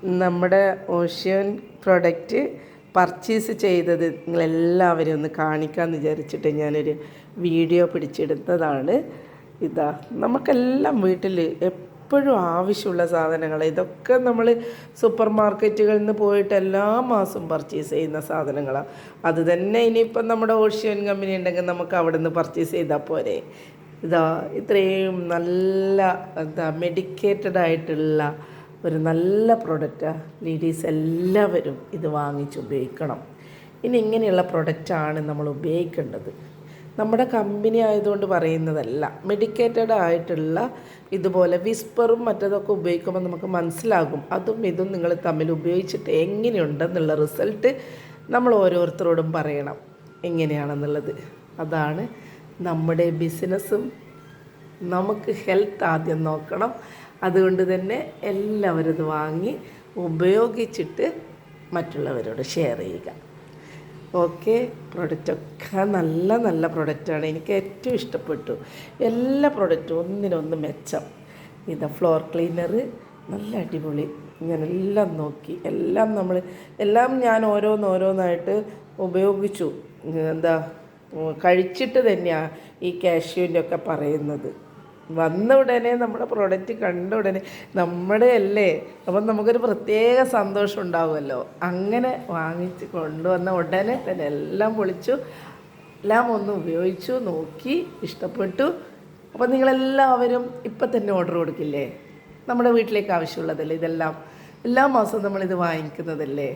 നമ്മുടെ ocean product purchase ചെയ്തത് നിങ്ങളെല്ലാവരും ഒന്ന് കാണിക്കാമെന്ന് വിചാരിച്ചിട്ട് ഞാനൊരു വീഡിയോ പിടിച്ചെടുത്തതാണ്. ഇതാ നമുക്കെല്ലാം വീട്ടിൽ എപ്പോഴും ആവശ്യമുള്ള സാധനങ്ങൾ. ഇതൊക്കെ നമ്മൾ സൂപ്പർ മാർക്കറ്റുകളിൽ നിന്ന് പോയിട്ട് എല്ലാ മാസവും പർച്ചേസ് ചെയ്യുന്ന സാധനങ്ങളാണ്. അത് തന്നെ ഇനിയിപ്പം നമ്മുടെ ഓഷ്യൻ കമ്പനി ഉണ്ടെങ്കിൽ നമുക്ക് അവിടെ നിന്ന് പർച്ചേസ് ചെയ്താൽ പോരെ. ഇതാ ഇത്രയും നല്ല മെഡിക്കേറ്റഡ് ആയിട്ടുള്ള ഒരു നല്ല പ്രൊഡക്റ്റാണ്. ലേഡീസ് എല്ലാവരും ഇത് വാങ്ങിച്ച് ഉപയോഗിക്കണം. ഇനി ഇങ്ങനെയുള്ള പ്രൊഡക്റ്റാണ് നമ്മൾ ഉപയോഗിക്കേണ്ടത്. നമ്മുടെ കമ്പനി ആയതുകൊണ്ട് പറയുന്നതല്ല. മെഡിക്കേറ്റഡ് ആയിട്ടുള്ള ഇതുപോലെ വിസ്പറും മറ്റതൊക്കെ ഉപയോഗിക്കുമ്പോൾ നമുക്ക് മനസ്സിലാകും. അതും ഇതും നിങ്ങൾ തമ്മിൽ ഉപയോഗിച്ചിട്ട് എങ്ങനെയുണ്ടെന്നുള്ള റിസൾട്ട് നമ്മൾ ഓരോരുത്തരോടും പറയണം എങ്ങനെയാണെന്നുള്ളത്. അതാണ് നമ്മുടെ ബിസിനസ്സും. നമുക്ക് ഹെൽത്ത് ആദ്യം നോക്കണം. അതുകൊണ്ട് തന്നെ എല്ലാവരും ഇത് വാങ്ങി ഉപയോഗിച്ചിട്ട് മറ്റുള്ളവരോട് ഷെയർ ചെയ്യുക. ഓക്കെ, പ്രൊഡക്റ്റൊക്കെ നല്ല നല്ല പ്രൊഡക്റ്റാണ്. എനിക്ക് ഏറ്റവും ഇഷ്ടപ്പെട്ടു. എല്ലാ പ്രൊഡക്റ്റും ഒന്നിനൊന്ന് മെച്ചം. ഇതാ ഫ്ലോർ ക്ലീനർ നല്ല അടിപൊളി. ഞാനെല്ലാം നോക്കി, എല്ലാം ഞാൻ ഓരോന്നായിട്ട് ഉപയോഗിച്ചു. കഴിച്ചിട്ട് തന്നെയാണ് ഈ കാഷ്യൂവിൻ്റെ ഒക്കെ പറയുന്നത്. വന്ന ഉടനെ നമ്മുടെ പ്രോഡക്റ്റ് കണ്ട ഉടനെ നമ്മുടെ അല്ലേ, അപ്പം നമുക്കൊരു പ്രത്യേക സന്തോഷം ഉണ്ടാകുമല്ലോ. അങ്ങനെ വാങ്ങിച്ച് കൊണ്ടുവന്ന ഉടനെ തന്നെ എല്ലാം പൊളിച്ചു, എല്ലാം ഒന്ന് ഉപയോഗിച്ചു നോക്കി, ഇഷ്ടപ്പെട്ടു. അപ്പം നിങ്ങളെല്ലാവരും ഇപ്പം തന്നെ ഓർഡർ കൊടുക്കില്ലേ? നമ്മുടെ വീട്ടിലേക്ക് ആവശ്യമുള്ളതല്ലേ ഇതെല്ലാം. എല്ലാ മാസവും നമ്മളിത് വാങ്ങിക്കുന്നതല്ലേ.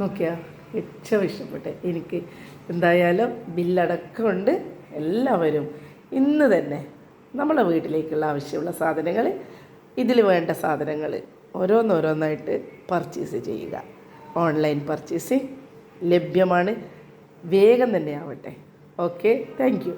നോക്കിയാൽ ഏറ്റവും ഇഷ്ടപ്പെട്ടെ എനിക്ക്. എന്തായാലും ബില്ലടക്കമുണ്ട്. എല്ലാവരും ഇന്ന് തന്നെ നമ്മളെ വീട്ടിലേക്കുള്ള ആവശ്യമുള്ള സാധനങ്ങൾ, ഇതിൽ വേണ്ട സാധനങ്ങൾ ഓരോന്നോരോന്നായിട്ട് പർച്ചേസ് ചെയ്യുക. ഓൺലൈൻ പർച്ചേസിങ് ലഭ്യമാണ്. വേഗം തന്നെ ആവട്ടെ. Okay, thank you.